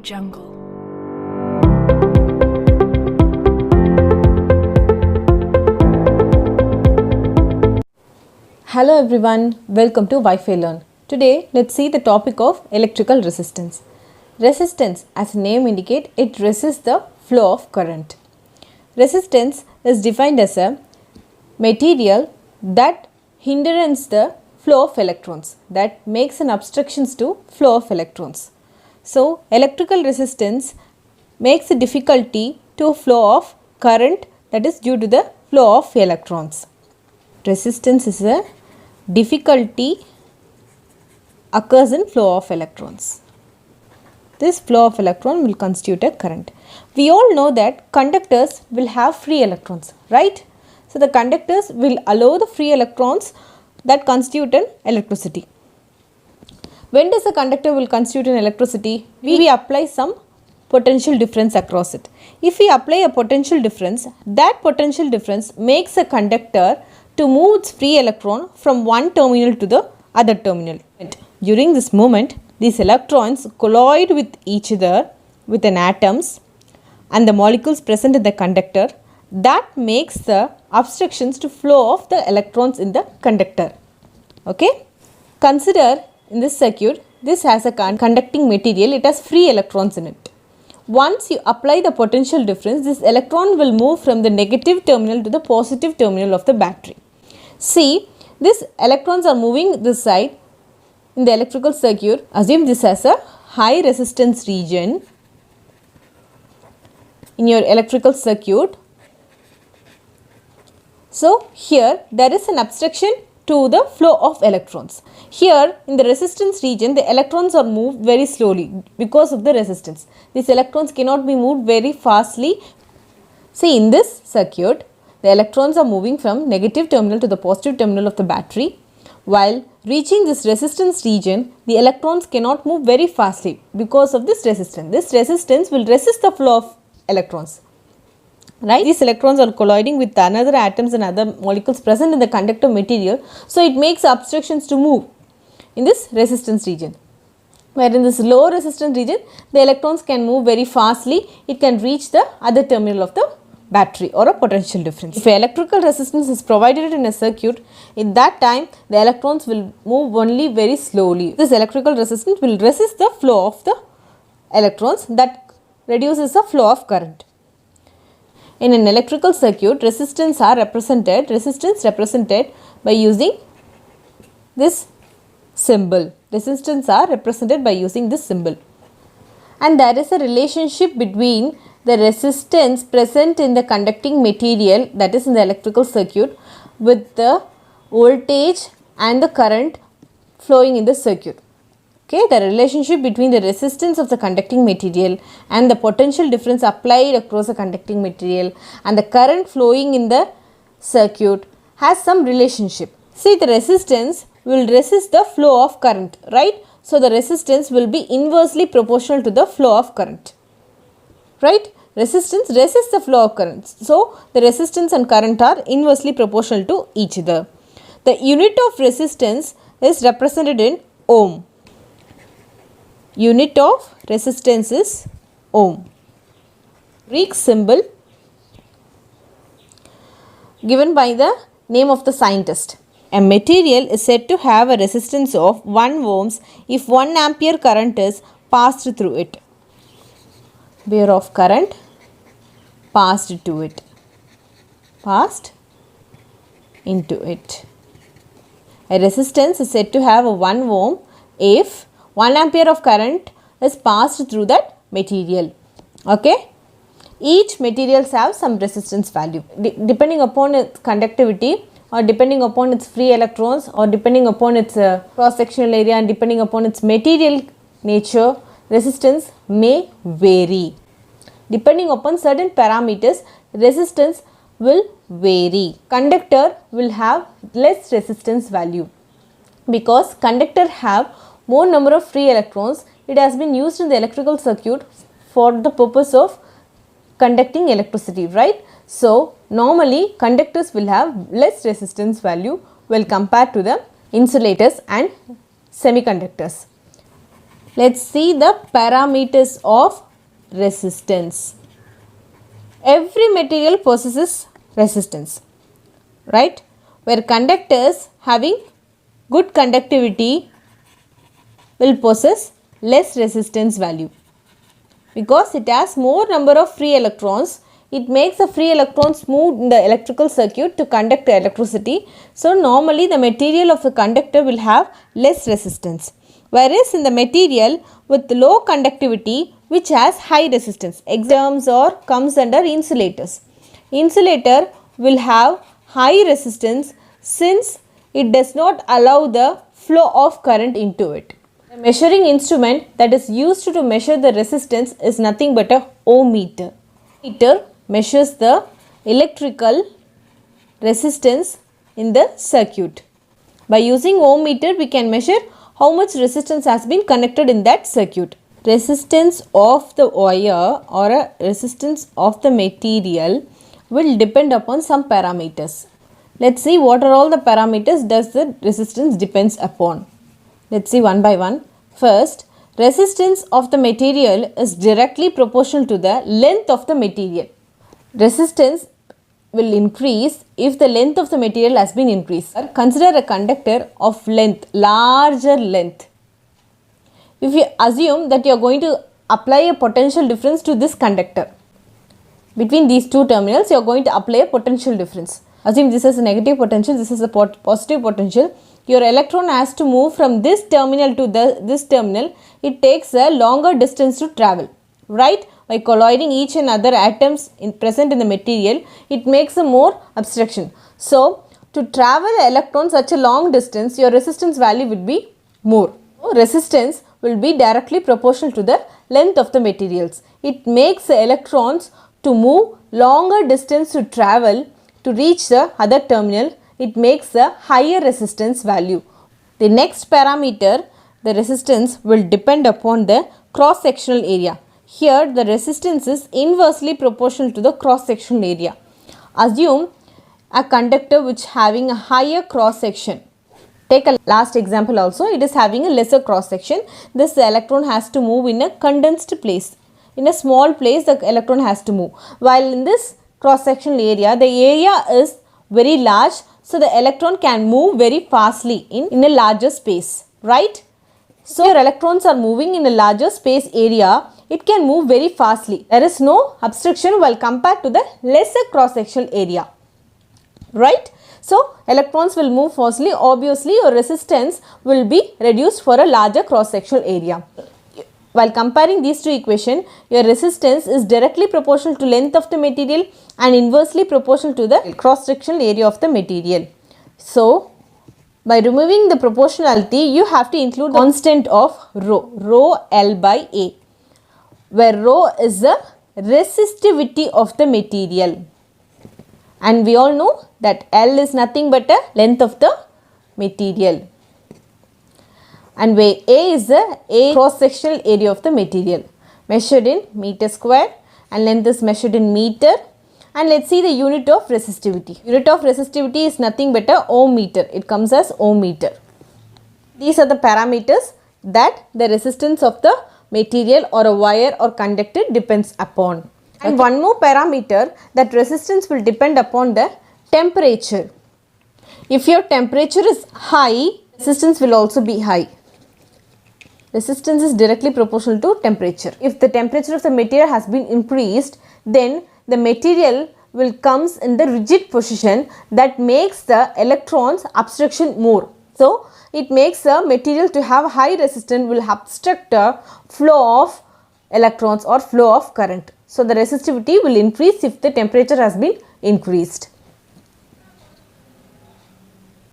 jungle. Hello everyone, welcome to Wi-Fi Learn. Today let's see the topic of electrical resistance. Resistance, as the name indicates, it resists the flow of current. Resistance is defined as a material that hinders the flow of electrons, that makes an obstructions to flow of electrons. So electrical resistance makes a difficulty to flow of current, that is due to the flow of electrons. Resistance is a difficulty occurs in flow of electrons. This flow of electron will constitute a current. We all know that conductors will have free electrons, right? So the conductors will allow the free electrons that constitute an electricity. When does a conductor will constitute an electricity? We apply some potential difference across it. If we apply a potential difference, that potential difference makes a conductor to move its free electron from one terminal to the other terminal. During this movement, these electrons collide with each other with an atoms and the molecules present in the conductor. That makes the obstructions to flow of the electrons in the conductor. Okay? Consider in this circuit, this has a conducting material, it has free electrons in it. Once you apply the potential difference, this electron will move from the negative terminal to the positive terminal of the battery. See, these electrons are moving this side in the electrical circuit. Assume this as a high resistance region in your electrical circuit. So, here there is an obstruction to the flow of electrons. Here in the resistance region, the electrons are moved very slowly because of the resistance. These electrons cannot be moved very fastly. See, in this circuit, the electrons are moving from negative terminal to the positive terminal of the battery. While reaching this resistance region, the electrons cannot move very fastly because of this resistance. This resistance will resist the flow of electrons. Right? These electrons are colliding with another atoms and other molecules present in the conductor material. So, it makes obstructions to move in this resistance region. Where in this low resistance region, the electrons can move very fastly. It can reach the other terminal of the battery or a potential difference. If electrical resistance is provided in a circuit, in that time the electrons will move only very slowly. This electrical resistance will resist the flow of the electrons, that reduces the flow of current. In an electrical circuit, resistance represented by using this symbol. Resistance are represented by using this symbol. And there is a relationship between the resistance present in the conducting material, that is in the electrical circuit, with the voltage and the current flowing in the circuit. Okay, the relationship between the resistance of the conducting material and the potential difference applied across the conducting material and the current flowing in the circuit has some relationship. See, the resistance will resist the flow of current, right? So, the resistance will be inversely proportional to the flow of current, right? Resistance resists the flow of current. So, the resistance and current are inversely proportional to each other. The unit of resistance is represented in ohm. Unit of resistance is ohm. Greek symbol given by the name of the scientist. A material is said to have a resistance of 1 ohms if 1 ampere current is passed through it. Where of current passed to it, passed into it. A resistance is said to have a 1 ohm if 1 ampere of current is passed through that material. Okay. Each materials have some resistance value. Depending upon its conductivity or depending upon its free electrons or depending upon its cross-sectional area and depending upon its material nature, resistance may vary. Depending upon certain parameters, resistance will vary. Conductor will have less resistance value because conductor have more number of free electrons. It has been used in the electrical circuit for the purpose of conducting electricity, right? So, normally conductors will have less resistance value when compared to the insulators and semiconductors. Let's see the parameters of resistance. Every material possesses resistance, right? Where conductors having good conductivity will possess less resistance value. Because it has more number of free electrons, it makes the free electrons move in the electrical circuit to conduct the electricity. So normally the material of the conductor will have less resistance. Whereas in the material with low conductivity which has high resistance, examples or comes under insulators. Insulator will have high resistance since it does not allow the flow of current into it. The measuring instrument that is used to measure the resistance is nothing but a ohm meter. Meter measures the electrical resistance in the circuit. By using ohm meter, we can measure how much resistance has been connected in that circuit. Resistance of the wire or a resistance of the material will depend upon some parameters. Let's see what are all the parameters does the resistance depends upon. Let's see one by one. First, resistance of the material is directly proportional to the length of the material. Resistance will increase if the length of the material has been increased. Consider a conductor of length, larger length. If you assume that you are going to apply a potential difference to this conductor, between these two terminals you are going to apply a potential difference. Assume this is a negative potential, this is a positive potential. Your electron has to move from this terminal to this terminal. It takes a longer distance to travel, right? By colliding each and other atoms present in the material, it makes a more obstruction. So, to travel the electron such a long distance, your resistance value will be more. Resistance will be directly proportional to the length of the materials. It makes the electrons to move longer distance to travel to reach the other terminal. It makes a higher resistance value. The next parameter, the resistance, will depend upon the cross-sectional area. Here the resistance is inversely proportional to the cross-sectional area. Assume a conductor which having a higher cross-section. Take a last example also, it is having a lesser cross-section. This electron has to move in a condensed place. In a small place the electron has to move. While in this cross-sectional area, the area is very large. So, the electron can move very fastly in a larger space, right? So, your electrons are moving in a larger space area, it can move very fastly. There is no obstruction while compared to the lesser cross-sectional area, right? So, electrons will move fastly, obviously your resistance will be reduced for a larger cross-sectional area. While comparing these two equations, your resistance is directly proportional to length of the material and inversely proportional to the cross-sectional area of the material. So, by removing the proportionality, you have to include the constant of rho L by A, where rho is the resistivity of the material. And we all know that L is nothing but a length of the material. And where A is the cross-sectional area of the material, measured in meter square, and length is measured in meter. And let's see the unit of resistivity. Unit of resistivity is nothing but a ohm meter. It comes as ohm meter. These are the parameters that the resistance of the material or a wire or conductor depends upon. And one more parameter, that resistance will depend upon the temperature. If your temperature is high, resistance will also be high. Resistance is directly proportional to temperature. If the temperature of the material has been increased, then the material will comes in the rigid position that makes the electrons obstruction more. So, it makes a material to have high resistance will obstruct the flow of electrons or flow of current. So, the resistivity will increase if the temperature has been increased.